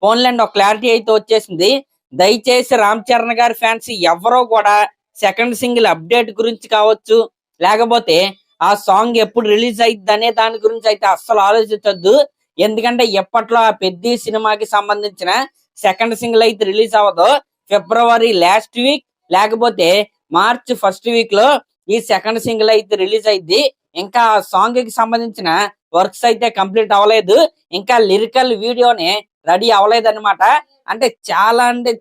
ఫోన్లండి ఒక క్లారిటీ అయితే వచ్చేసింది. దయచేసి రామ్ చరణ్ గారి ఫ్యాన్స్ ఎవరో కూడా సెకండ్ సింగిల్ అప్డేట్ గురించి కావచ్చు, లేకపోతే ఆ సాంగ్ ఎప్పుడు రిలీజ్ అయ్యిద్ది అనే దాని గురించి అయితే అస్సలు ఆలోచించొద్దు. ఎందుకంటే ఎప్పట్లో ఆ పెద్ద సినిమాకి సంబంధించిన సెకండ్ సింగిల్ అయితే రిలీజ్ అవ్వదు. ఫిబ్రవరి లాస్ట్ వీక్ లేకపోతే మార్చ్ ఫస్ట్ వీక్ లో ఈ సెకండ్ సింగిల్ అయితే రిలీజ్ అయింది. ఇంకా సాంగ్ కి సంబంధించిన వర్క్స్ అయితే కంప్లీట్ అవ్వలేదు. ఇంకా లిరికల్ వీడియోని రెడీ అవ్వలేదు అనమాట. అంటే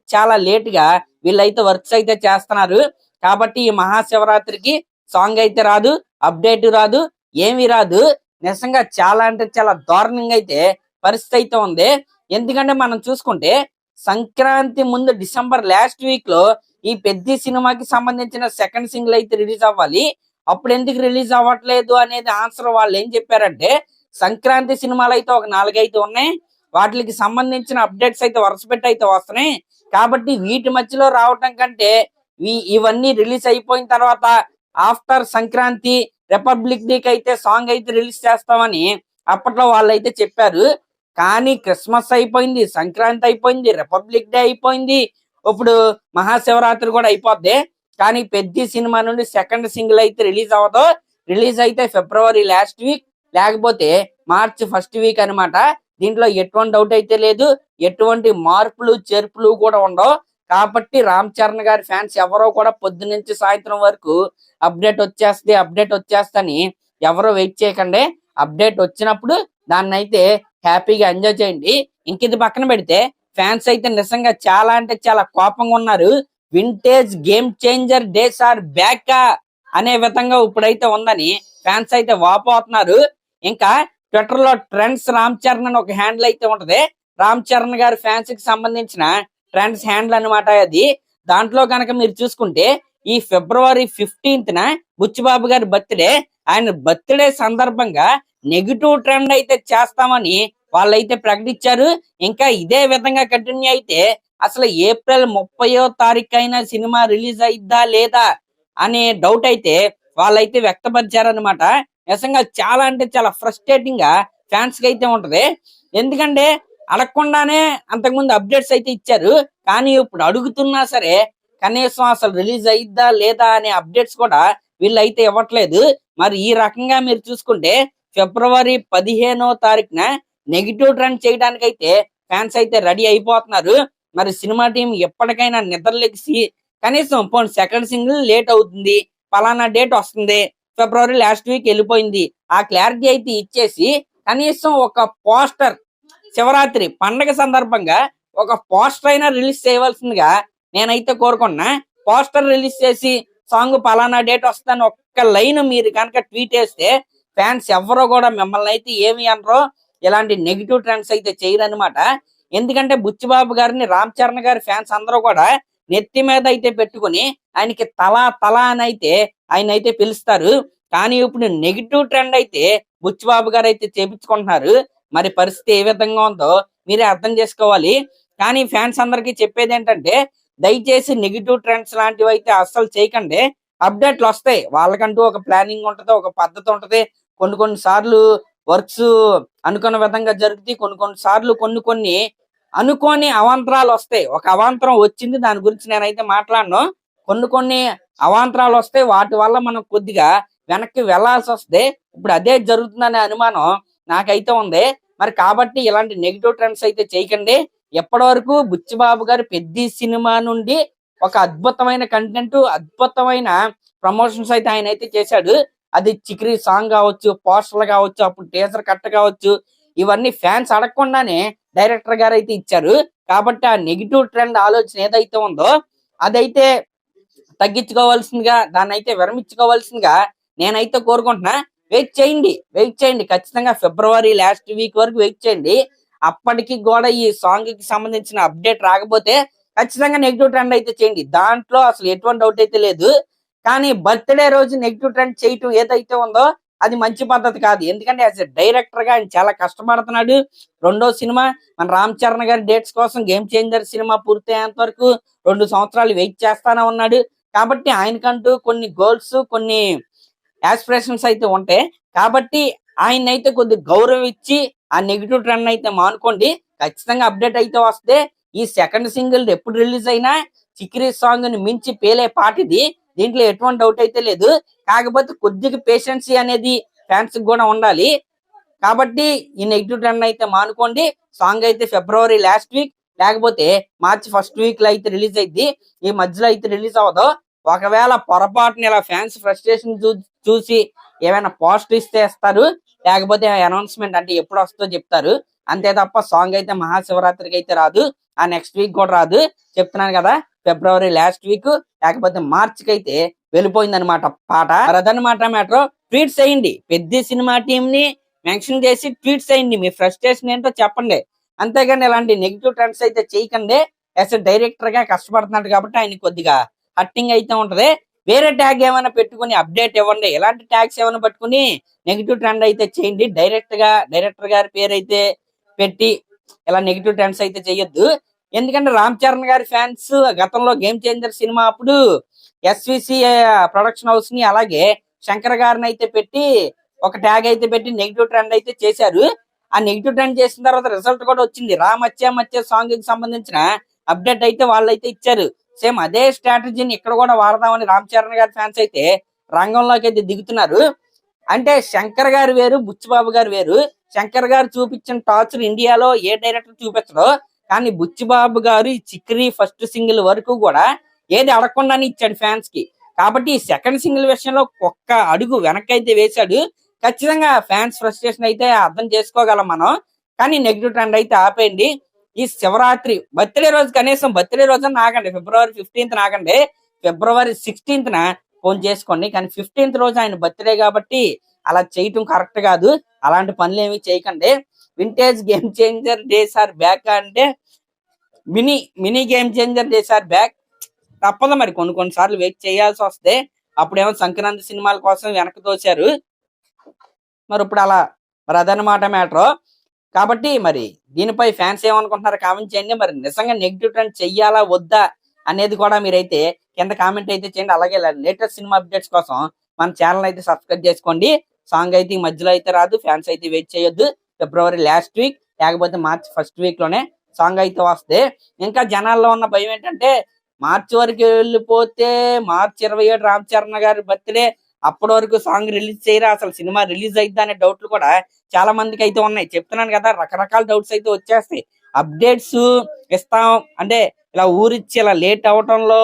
చాలా లేట్ గా వీళ్ళైతే వర్క్స్ అయితే చేస్తున్నారు. కాబట్టి ఈ మహాశివరాత్రికి సాంగ్ అయితే రాదు, అప్డేట్ రాదు, ఏమి రాదు. నిజంగా చాలా దారుణంగా అయితే పరిస్థితి అయితే ఉంది. ఎందుకంటే మనం చూసుకుంటే సంక్రాంతి ముందు డిసెంబర్ లాస్ట్ వీక్ లో ఈ పెద్ద సినిమాకి సంబంధించిన సెకండ్ సింగిల్ అయితే రిలీజ్ అవ్వాలి. అప్పుడు ఎందుకు రిలీజ్ అవ్వట్లేదు అనేది ఆన్సర్ వాళ్ళు ఏం చెప్పారంటే, సంక్రాంతి సినిమాలు అయితే ఒక 4 అయితే ఉన్నాయి, వాటికి సంబంధించిన అప్డేట్స్ అయితే వరుసపెట్టి అయితే వస్తున్నాయి. కాబట్టి వీటి మధ్యలో రావటం కంటే ఇవన్నీ రిలీజ్ అయిపోయిన తర్వాత ఆఫ్టర్ సంక్రాంతి రిపబ్లిక్ డేకి అయితే సాంగ్ అయితే రిలీజ్ చేస్తామని అప్పట్లో వాళ్ళైతే చెప్పారు. కానీ క్రిస్మస్ అయిపోయింది, సంక్రాంతి అయిపోయింది, రిపబ్లిక్ డే అయిపోయింది, ఇప్పుడు మహాశివరాత్రి కూడా అయిపోద్ది. కానీ పెద్ద సినిమా నుండి సెకండ్ సింగిల్ అయితే రిలీజ్ అవ్వదు. రిలీజ్ అయితే ఫిబ్రవరి లాస్ట్ వీక్ లేకపోతే మార్చ్ ఫస్ట్ వీక్ అనమాట. దీంట్లో ఎటువంటి డౌట్ అయితే లేదు, ఎటువంటి మార్పులు చేర్పులు కూడా ఉండవు. కాబట్టి రామ్ చరణ్ గారి ఫ్యాన్స్ ఎవరో కూడా పొద్దు నుంచి సాయంత్రం వరకు అప్డేట్ వచ్చేస్తని ఎవరో వెయిట్ చేయకండి. అప్డేట్ వచ్చినప్పుడు దాన్ని అయితే హ్యాపీగా ఎంజాయ్ చేయండి. ఇంక ఇది పక్కన పెడితే ఫ్యాన్స్ అయితే నిజంగా చాలా కోపంగా ఉన్నారు. Vintage game changer days are back అనే విధంగా ఇప్పుడైతే ఉందని ఫ్యాన్స్ అయితే వాపోతున్నారు. ఇంకా ట్విట్టర్ లో ట్రెండ్స్ రామ్ చరణ్ అని ఒక హ్యాండిల్ అయితే ఉంటది. రామ్ చరణ్ గారి ఫ్యాన్స్ కి సంబంధించిన ట్రెండ్స్ హ్యాండిల్ అనమాట అది. దాంట్లో కనుక మీరు చూసుకుంటే ఈ ఫిబ్రవరి 15th బుచ్చిబాబు గారి బర్త్డే, ఆయన బర్త్డే సందర్భంగా నెగిటివ్ ట్రెండ్ అయితే చేస్తామని వాళ్ళైతే ప్రకటించారు. ఇంకా ఇదే విధంగా కంటిన్యూ అయితే అసలు ఏప్రిల్ 30వ తారీఖు అయినా సినిమా రిలీజ్ అయిద్దా లేదా అనే డౌట్ అయితే వాళ్ళైతే వ్యక్తపరిచారనమాట. నిజంగా చాలా ఫ్రస్ట్రేటింగ్ గా ఫ్యాన్స్ కి అయితే ఉంటది. ఎందుకంటే అడగకుండానే అంతకుముందు అప్డేట్స్ అయితే ఇచ్చారు, కానీ ఇప్పుడు అడుగుతున్నా సరే కనీసం అసలు రిలీజ్ అయిద్దా లేదా అనే అప్డేట్స్ కూడా వీళ్ళైతే ఇవ్వట్లేదు. మరి ఈ రకంగా మీరు చూసుకుంటే ఫిబ్రవరి 15వ తారీఖున నెగిటివ్ ట్రెండ్ చేయడానికి అయితే ఫ్యాన్స్ అయితే రెడీ అయిపోతున్నారు. మరి సినిమా టీం ఎప్పటికైనా నిద్రలెగిసి కనీసం పోనీ సెకండ్ సింగిల్ లేట్ అవుతుంది, పలానా డేట్ వస్తుంది, ఫిబ్రవరి లాస్ట్ వీక్ వెళ్ళిపోయింది, ఆ క్లారిటీ అయితే ఇచ్చేసి కనీసం ఒక పోస్టర్ శివరాత్రి పండగ సందర్భంగా ఒక పోస్టర్ అయినా రిలీజ్ చేయవలసిందిగా నేనైతే కోరుకున్నా. పోస్టర్ రిలీజ్ చేసి సాంగ్ పలానా డేట్ వస్తుందని ఒక్క లైన్ మీరు కనుక ట్వీట్ చేస్తే ఫ్యాన్స్ ఎవరో కూడా మిమ్మల్ని అయితే ఏమి అనరో, ఇలాంటి నెగిటివ్ ట్రెండ్స్ అయితే చేయరనమాట. ఎందుకంటే బుచ్చిబాబు గారిని రామ్ చరణ్ గారి ఫ్యాన్స్ అందరూ కూడా నెత్తి మీద అయితే పెట్టుకుని ఆయనకి తల అని అయితే ఆయన అయితే పిలుస్తారు. కానీ ఇప్పుడు నెగిటివ్ ట్రెండ్ అయితే బుచ్చిబాబు గారు అయితే చేపించుకుంటున్నారు. మరి పరిస్థితి ఏ విధంగా ఉందో మీరే అర్థం చేసుకోవాలి. కానీ ఫ్యాన్స్ అందరికి చెప్పేది ఏంటంటే, దయచేసి నెగిటివ్ ట్రెండ్స్ లాంటివి అయితే అస్సలు చేయకండి. అప్డేట్లు వస్తాయి, వాళ్ళకంటూ ఒక ప్లానింగ్ ఉంటది, ఒక పద్ధతి ఉంటది. కొన్ని సార్లు వర్క్స్ అనుకున్న విధంగా జరుగుతాయి, కొన్ని సార్లు కొన్ని అనుకోని అవాంతరాలు వస్తాయి. ఒక అవాంతరం వచ్చింది, దాని గురించి నేనైతే మాట్లాడను. కొన్ని అవాంతరాలు వస్తాయి, వాటి వల్ల మనం కొద్దిగా వెనక్కి వెళ్లాల్సి వస్తే ఇప్పుడు అదే జరుగుతుందనే అనుమానం నాకైతే ఉంది. మరి కాబట్టి ఇలాంటి నెగిటివ్ ట్రెండ్స్ అయితే చేయకండి. ఎప్పటి వరకు బుచ్చిబాబు గారు పెద్ద సినిమా నుండి ఒక అద్భుతమైన కంటెంట్, అద్భుతమైన ప్రమోషన్స్ అయితే ఆయన అయితే చేశాడు. అది చిక్రీ సాంగ్ కావచ్చు, పోస్టర్లు కావచ్చు, అప్పుడు టీజర్ కట్ కావచ్చు, ఇవన్నీ ఫ్యాన్స్ అడగకుండానే డైరెక్టర్ గారు అయితే ఇచ్చారు. కాబట్టి ఆ నెగిటివ్ ట్రెండ్ ఆలోచన ఏదైతే ఉందో అదైతే తగ్గించుకోవాల్సిందిగా, దాన్ని అయితే విరమించుకోవాల్సిందిగా నేనైతే కోరుకుంటున్నా. వెయిట్ చేయండి ఖచ్చితంగా ఫిబ్రవరి లాస్ట్ వీక్ వరకు వెయిట్ చేయండి. అప్పటికి కూడా ఈ సాంగ్ కి సంబంధించిన అప్డేట్ రాకపోతే ఖచ్చితంగా నెగిటివ్ ట్రెండ్ అయితే చేయండి, దాంట్లో అసలు ఎటువంటి డౌట్ అయితే లేదు. కానీ బర్త్డే రోజు నెగిటివ్ ట్రెండ్ చేయటం ఏదైతే ఉందో అది మంచి పద్ధతి కాదు. ఎందుకంటే యాజ్ ఎ డైరెక్టర్ గా ఆయన చాలా కష్టపడుతున్నాడు. 2వ సినిమా మన రామ్ చరణ్ గారి డేట్స్ కోసం గేమ్ చేంజర్ సినిమా పూర్తి అయ్యేంత వరకు 2 సంవత్సరాలు వెయిట్ చేస్తానే ఉన్నాడు. కాబట్టి ఆయనకంటూ కొన్ని గోల్స్, కొన్ని యాస్పిరేషన్స్ అయితే ఉంటాయి. కాబట్టి ఆయన అయితే కొద్ది గౌరవం ఇచ్చి ఆ నెగిటివ్ ట్రెండ్ అయితే మానుకోండి. ఖచ్చితంగా అప్డేట్ అయితే వస్తే ఈ సెకండ్ సింగిల్ ఎప్పుడు రిలీజ్ అయినా చిక్రీ సాంగ్ ని మించి పేలే పాట ఇది. దీంట్లో ఎటువంటి డౌట్ అయితే లేదు. కాకపోతే కొద్దిగా పేషెన్సీ అనేది ఫ్యాన్స్ కూడా ఉండాలి. కాబట్టి ఈ నెగిటివ్ ట్రెండ్ అయితే మానుకోండి. సాంగ్ అయితే ఫిబ్రవరి లాస్ట్ వీక్ లేకపోతే మార్చి ఫస్ట్ వీక్ లో అయితే రిలీజ్ అయింది. ఈ మధ్యలో అయితే రిలీజ్ అవ్వదు. ఒకవేళ పొరపాటున ఇలా ఫ్యాన్స్ ఫ్రస్ట్రేషన్ చూసి ఏమైనా పోస్ట్ ఇస్తే ఇస్తారు, లేకపోతే అనౌన్స్మెంట్ అంటే ఎప్పుడు వస్తుందో చెప్తారు. అంతే తప్ప సాంగ్ అయితే మహాశివరాత్రికి అయితే రాదు, ఆ నెక్స్ట్ వీక్ కూడా రాదు. చెప్తున్నాను కదా, ఫిబ్రవరి లాస్ట్ వీక్ లేకపోతే మార్చికి అయితే వెళ్ళిపోయింది అనమాట పాట. అదనమాట మ్యాటర్. ట్వీట్స్ చేయండి, పెద్ద సినిమా టీం ని మెన్షన్ చేసి ట్వీట్స్ చేయండి, మీ ఫ్రస్ట్రేషన్ ఏంటో చెప్పండి. అంతేగాని ఇలాంటి నెగిటివ్ ట్రెండ్స్ అయితే చేయకండి. యాజ్ ఎ డైరెక్టర్ గా కష్టపడుతున్నాడు కాబట్టి ఆయన కొద్దిగా హట్టింగ్ అయితే ఉంటది. వేరే ట్యాగ్ ఏమైనా పెట్టుకుని అప్డేట్ ఇవ్వండి. ఇలాంటి ట్యాగ్స్ ఏమైనా పెట్టుకుని నెగిటివ్ ట్రెండ్ అయితే చేయండి. డైరెక్టర్ గారి పేరు అయితే పెట్టి ఇలా నెగిటివ్ ట్రెండ్స్ అయితే చేయొద్దు. ఎందుకంటే రామ్ చరణ్ గారి ఫ్యాన్స్ గతంలో గేమ్ చేంజర్ సినిమా అప్పుడు ఎస్విసి ప్రొడక్షన్ హౌస్ ని అలాగే శంకర్ గారిని అయితే పెట్టి ఒక ట్యాగ్ అయితే పెట్టి నెగిటివ్ ట్రెండ్ అయితే చేశారు. ఆ నెగిటివ్ ట్రెండ్ చేసిన తర్వాత రిజల్ట్ కూడా వచ్చింది. మచ్చే సాంగ్ కి సంబంధించిన అప్డేట్ అయితే వాళ్ళు అయితే ఇచ్చారు. సేమ్ అదే స్ట్రాటజీని ఇక్కడ కూడా వాడదామని రామ్ చరణ్ గారి ఫ్యాన్స్ అయితే రంగంలోకి అయితే దిగుతున్నారు. అంటే శంకర్ గారు వేరు, బుచ్చిబాబు గారు వేరు. శంకర్ గారు చూపించిన టార్చర్ ఇండియాలో ఏ డైరెక్టర్ చూపించడో, కానీ బుచ్చిబాబు గారు ఈ చిక్రీ ఫస్ట్ సింగిల్ వరకు కూడా ఏది అడగకుండానే ఇచ్చాడు ఫ్యాన్స్ కి. కాబట్టి ఈ సెకండ్ సింగిల్ విషయంలో ఒక్క అడుగు వెనక్కి అయితే వేశాడు. ఖచ్చితంగా ఫ్యాన్స్ ఫ్రస్ట్రేషన్ అయితే అర్థం చేసుకోగలం మనం. కానీ నెగిటివ్ ట్రెండ్ అయితే ఆపేయండి. ఈ శివరాత్రి బర్త్డే రోజు, కనీసం బర్త్డే రోజు ఆగండి. ఫిబ్రవరి 15th ఆగండి, ఫిబ్రవరి 16th ఫోన్ చేసుకోండి. కానీ 15th రోజు ఆయన బర్త్డే కాబట్టి అలా చేయటం కరెక్ట్ కాదు. అలాంటి పనులు ఏమి చేయకండి. Vintage game changer days are back అంటే mini game changer days are back. తప్పదు మరి, కొన్ని సార్లు వెయిట్ చేయాల్సి వస్తే. అప్పుడేమో సంక్రాంతి సినిమాల కోసం వెనక్కి తోశారు, మరి ఇప్పుడు అలా. మరి అదనమాట మ్యాటర్. కాబట్టి మరి దీనిపై ఫ్యాన్స్ ఏమనుకుంటున్నారో కామెంట్ చేయండి. మరి నిజంగా నెగిటివ్ ట్రెండ్ చెయ్యాలా వద్దా అనేది కూడా మీరైతే కింద కామెంట్ అయితే చేయండి. అలాగే లేటెస్ట్ సినిమా అప్డేట్స్ కోసం మన ఛానల్ అయితే సబ్స్క్రైబ్ చేసుకోండి. సాంగ్ అయితే ఈ మధ్యలో అయితే రాదు, ఫ్యాన్స్ అయితే వెయిట్ చేయొద్దు. ఫిబ్రవరి లాస్ట్ వీక్ లేకపోతే మార్చి ఫస్ట్ వీక్ లోనే సాంగ్ అయితే వస్తే. ఇంకా జనాల్లో ఉన్న భయం ఏంటంటే మార్చి వరకు వెళ్ళిపోతే మార్చి 27 రామ్ చరణ్ గారి బర్త్డే, అప్పటి వరకు సాంగ్ రిలీజ్ చేయరా, అసలు సినిమా రిలీజ్ అయిద్దా అనే డౌట్లు కూడా చాలా మందికి అయితే ఉన్నాయి. చెప్తున్నాను కదా, రకరకాల డౌట్స్ అయితే వచ్చేస్తాయి. అప్డేట్స్ ఇస్తాం అంటే ఇలా ఊరిచ్చి ఇలా లేట్ అవటంలో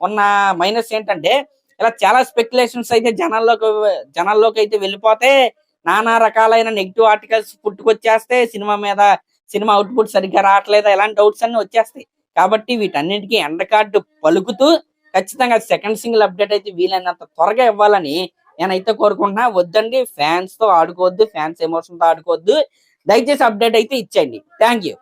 ఉన్న మైనస్ ఏంటంటే ఇలా చాలా స్పెక్యులేషన్స్ అయితే జనాల్లోకి అయితే వెళ్ళిపోతే నానా రకాలైన నెగిటివ్ ఆర్టికల్స్ పుట్టుకొచ్చేస్తే సినిమా అవుట్పుట్ సరిగ్గా రావట్లేదా, ఇలాంటి డౌట్స్ అన్ని వచ్చేస్తాయి. కాబట్టి వీటన్నిటికీ ఎండకార్డు పలుకుతూ ఖచ్చితంగా సెకండ్ సింగిల్ అప్డేట్ అయితే వీలైనంత త్వరగా ఇవ్వాలని నేనైతే కోరుకుంటున్నా. వద్దండి, ఫ్యాన్స్ తో ఆడుకోవద్దు, ఫ్యాన్స్ ఎమోషన్ తో ఆడుకోవద్దు. దయచేసి అప్డేట్ అయితే ఇచ్చేయండి. Thank you.